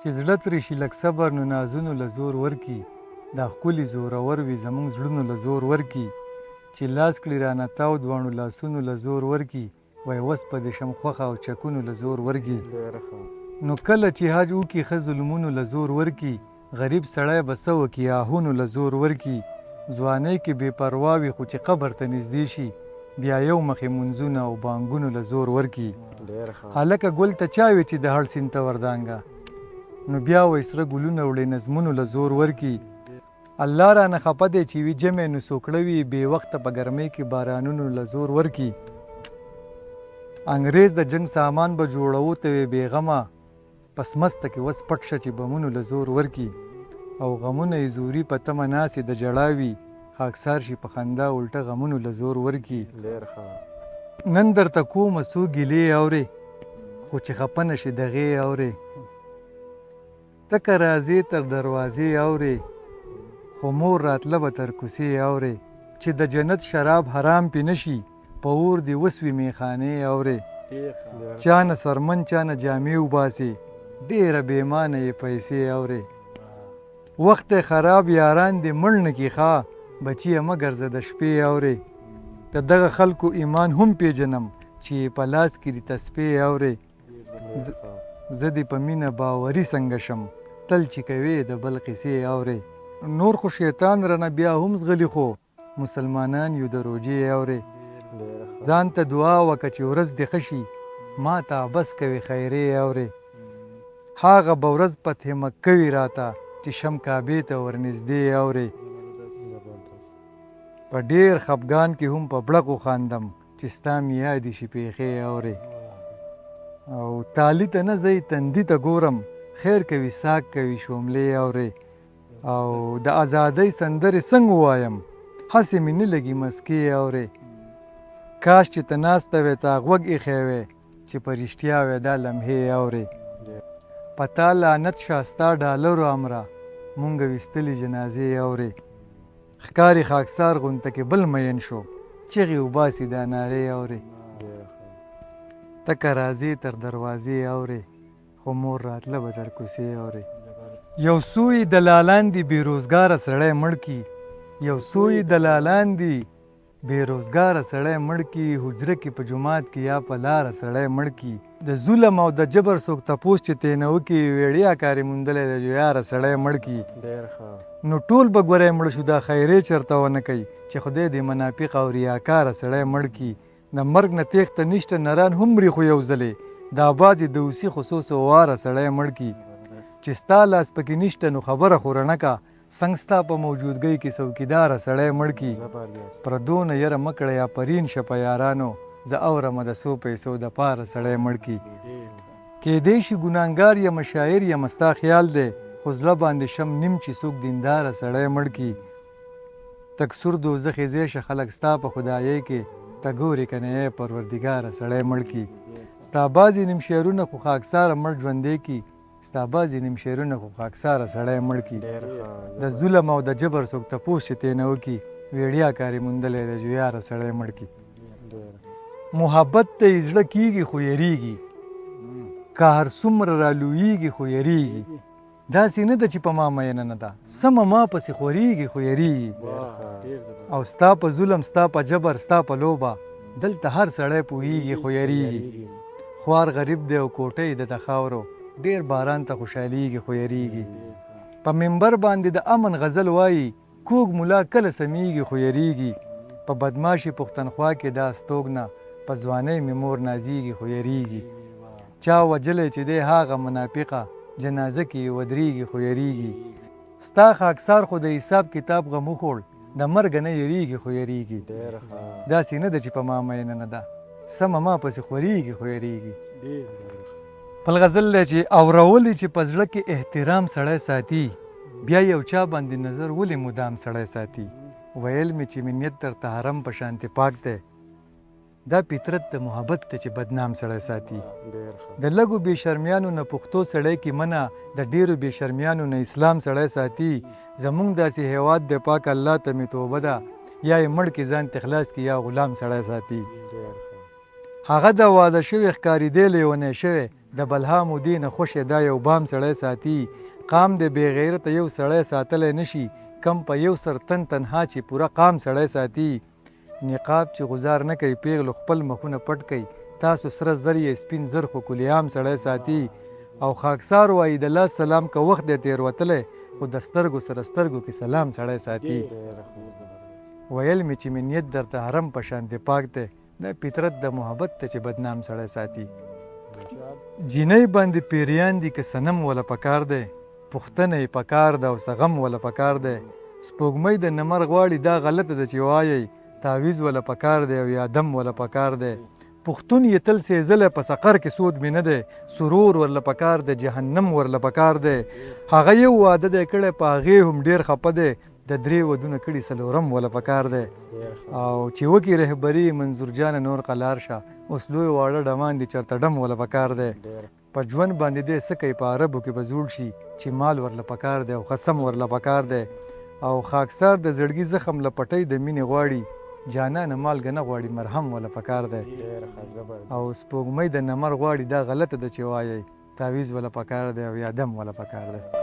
چې زړه ترې شي لږ صبر نو نازونو له زور ورکي دا ښکلي زورور وي زموږ زړونو له زور ورکي چې لاس کړي رانه تاو دواړو لاسونو له زور ورکي وای وس په دې شم خوښه او چکونو له زور ورکي نو کله چې حج وکي ښه ظلمونو له زور ورکي غریب سړی به څه وکي آهونو له زور ورکي ځوانۍ کې بې پروا وي خو چې قبر ته نږدې شي بیا یو مخې منځونه او بانګونو له زور ورکي هلکه ګل ته چا وي چې د هړ سیند ته وردانګه نو بیا وایي سره ګلونه وړې نظمونو له زور ورکي الله رانه خفه دی چې وي جمع نو څوکړه وي بې وخته په ګرمۍ کې بارانونو له زور ورکي انګریز د جنگ سامان به جوړوو ته وي بې غمه پس مسته کې وس پټ شه چې بمونو له زور ورکي او غمونه یې زوري په تمه ناسې د ژړا وي خاکسار شي په خندا الټه غمونو له زور ورکي نن درته کومه څو ګیلې اورې خو چې خفه نه شي دغې اورې تکه راځې تر دروازې اورې خو مور راتله به تر کوڅې اورې چې د جنت شراب حرام پې نه شي په اور دې وسوي میخانې اورې چا نه سرمن چا نه جامې وباسې ډېره بېمانه یې پیسې اورې وخت خراب یاران دې مړ نه کي ښه بچیه مه ګرځه د شپې اورې د دغه خلکو ایمان هم پیژنم چې په لاس کې دې تسپې اورې زه دې په مینه باوري څنګه شم تل چې کوې د بل قصې اورې نور خو شیطان رانه بیا هم زغلي خو مسلمانان یو د روجې اورې ځان ته دعا وکړه چې ورځ دې ښه شي ما ته عبس کوي خیرې اورې هغه به ورځ فتح مکه وي راته چې شم کعبې ته ورنږدې اورې په ډېر خفګان کې هم په بړقو خاندم چې ستا مې یادې شي پیښې اورې او تالي ته نه ځئ تندي ته ګورم خیر کوي ساک کوي شوملې اورې او د ازادۍ سندرې څنګه ووایم هسې مې نه لګي مسکې اورې کاش چې ته ناسته وې تا غوږ ایښی وی چې په رښتیا وې دا لمحې اورې په تا لعنت شه ستا ډالرو امره مونږ ویستلې جنازې اورې ښکاري خاکسار غونته کې بل مین شو چغې وباسي دا نارې اورې تکه راځې تر دروازې اورې خو مور راتله به تر کوڅې اورې یو سوی دلالان دي بېروزګاره سړی مړ کي یو سوی دلالان دي بېروزګاره سړی مړ کي حجره کې په جومات کې یا په لاره سړی مړ کي د ظلم او د جبر څوک تپوس چې ترې نه وکړي ویړیا کارې موندلی د جویاره سړی مړ کي نو ټول به ګوری مړ شو دا خیرې چرته ونه کوي چې خدای دې منافق او ریاکاره سړی مړ کي د مرګ نه تېښته نشته نران هم مري خو یو ځلې دا بعضې د اوسي خصوص واره سړی مړ کي چې ستا لاس پکې نشته نو خبره خو رڼه که څنګ ستا په موجودګۍ کې څوکیداره سړی مړ کي پردونه یره مه کړه یا پرین شه په یارانو زه اورمه د څو پیسو دپاره سړی مړ کي کیدی شي ګناهګار یم شاعر یم ستا خیال دی خو زړه باندې شم نیم چې څوک دینداره سړی مړ کي تکسور دوزخې ځای شه خلک ستا په خدایۍ کې ته ګورې که نه یې پروردګاره سړی مړ کي ستا بعضې نیم شعرونه خو خاکساره مړ ژوندی کي ستا بعضې نیم شعرونه خو خاکساره سړی مړ کي د ظلم او د جبر څوک تپوس چې ترې نه وکړي ویړیا کارې موندلی د جویاره سړی مړ کي محبت ته یې زړه کېږي خو یریږي که هر څومره رالویږي خو یریږي داسې نه ده چې په ما مینه نه ده سمه ما پسې خورېږي خو یریږي او ستا په ظلم ستا په جبر ستا په لوبه دلته هر سړی پوهېږي خو یریږي خوار غریب دی او کوټۍ د د خاورو ډېر باران ته خوشحالیږي خو یریږي په منبر باندې د امن غزل وایي کوږ ملا کله سمیږي خو یریږي په بدماشي پښتونخوا کې دا استوګنه په ځوانۍ مې مور نازیږي خو یریږي چا وجلی چې دی هغه منافقه جنازه کې ودرېږي خو یریږي ستا خاکسار خو د حساب کتاب غم وخوړ د مرګه نه یریږي خو یریږي داسې نه ده چې په ما مینه نه ده سمه ما پسې خورېږي خو یریږي بل غزل دی چې اورولې چې په زړه کې احترام سړی ساتي بیا یو چا باندې نظر ولې مدام سړی ساتي ویل مې چې منیت درته حرم په شانتې پاک دی دا فطرت د محبت ته چې بدنام سړی ساتي د لږو بې شرمیانو نه پښتو سړی کې منع د ډېرو بې شرمیانو نه اسلام سړی ساتي زمونږ داسې هیواد د پاک الله ته مې توبه ده یا یې مړ کې ځان تخلاص کې یا غلام سړی ساتي هغه د واده شوی ښکارېدی لیونی شوی د بلها مودې نه خوشې دا یو بام سړی ساتي قام د بې غیرته یو سړی ساتلی نشي کم په یو سر تن تنها چې پوره قام سړی ساتي نقاب چې غزار نه کوي پیغلو خپل مخونه پټ کوي تاسو سره زر یې سپین زر خو کلیام سړی ساتي او خاکسار وایي د الله سلام که وخت دی تېروتلی خو د سترګو سره سترګو کې سلام سړی ساتي ویل مې چې مې نیت درته حرم په شانتې پاک دی دا فطرت د محبت ته چې بدنام سړی ساتي جینۍ باندې پیریان دي که صنم وله پکار دی پوښتنه یې پکار ده او سغم وله پکار دی سپوږمۍ د نمر غواړي دا غلطه ده چې وایي تعویز وله پکار دی او یا دم وله پکار دی پښتون یې تل سېزلی په سقر کې سود مې نه دی سرور ورله پکار دی جهنم ورله پکار دی هغه یو واده دی کړی په هغې هم ډېر خفه دی د درې ودونه کړي څلورم وله پکار دی او چې وکړي رهبري منظور جانه نور قلار شه اوس لوی واړه ډمان دي چېرته ډم وله پکار دی په ژوند باندې دی څه کوي په عربو کې به زوړ شي چې مال ورله پکار دی او قسم ورله پکار دی او خاکسار د زړګي زخم له پټۍ د مینې غواړي جانانه مالګه نه غواړي مرهم وله پکار دی او سپوږمۍ د نمر غواړي دا غلطه ده چې وایي تعویز وله پکار دی او یا دم وله پکار دی